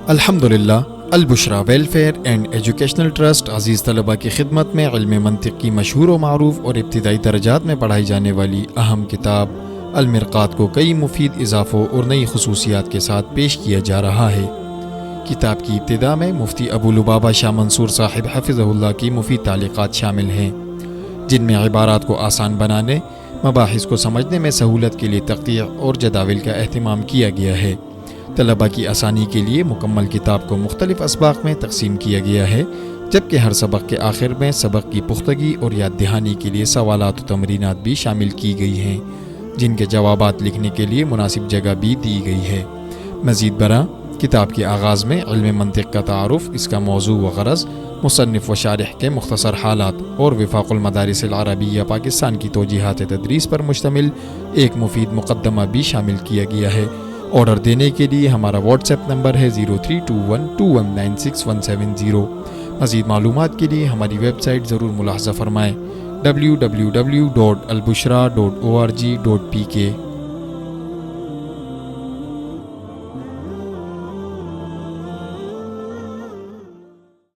الحمدللہ البشرا welfare and educational trust عزیز طلباء کی خدمت میں علم منطق کی مشہور و معروف اور ابتدائی درجات میں پڑھائی جانے والی اہم کتاب المرقات کو کئی مفید اضافوں اور نئی خصوصیات کے ساتھ پیش کیا جا رہا ہے۔ کتاب کی ابتدا میں مفتی ابو لبابہ شاہ منصور صاحب حفظہ اللہ کی مفید تعلیقات شامل ہیں، جن میں عبارات کو آسان بنانے، مباحث کو سمجھنے میں سہولت کے لیے تقطیع اور جداول کا اہتمام کیا گیا ہے۔ طلباء کی آسانی کے لیے مکمل کتاب کو مختلف اسباق میں تقسیم کیا گیا ہے، جبکہ ہر سبق کے آخر میں سبق کی پختگی اور یاد دہانی کے لیے سوالات و تمرینات بھی شامل کی گئی ہیں، جن کے جوابات لکھنے کے لیے مناسب جگہ بھی دی گئی ہے۔ مزید برآں کتاب کے آغاز میں علم منطق کا تعارف، اس کا موضوع و غرض، مصنف و شارح کے مختصر حالات اور وفاق المدارس العربیہ پاکستان کی توجیہات تدریس پر مشتمل ایک مفید مقدمہ بھی شامل کیا گیا ہے۔ آرڈر دینے کے لیے ہمارا واٹس ایپ نمبر ہے 0321219670۔ مزید معلومات کے لیے ہماری ویب سائٹ ضرور ملاحظہ فرمائیں www.albushra.org.pk۔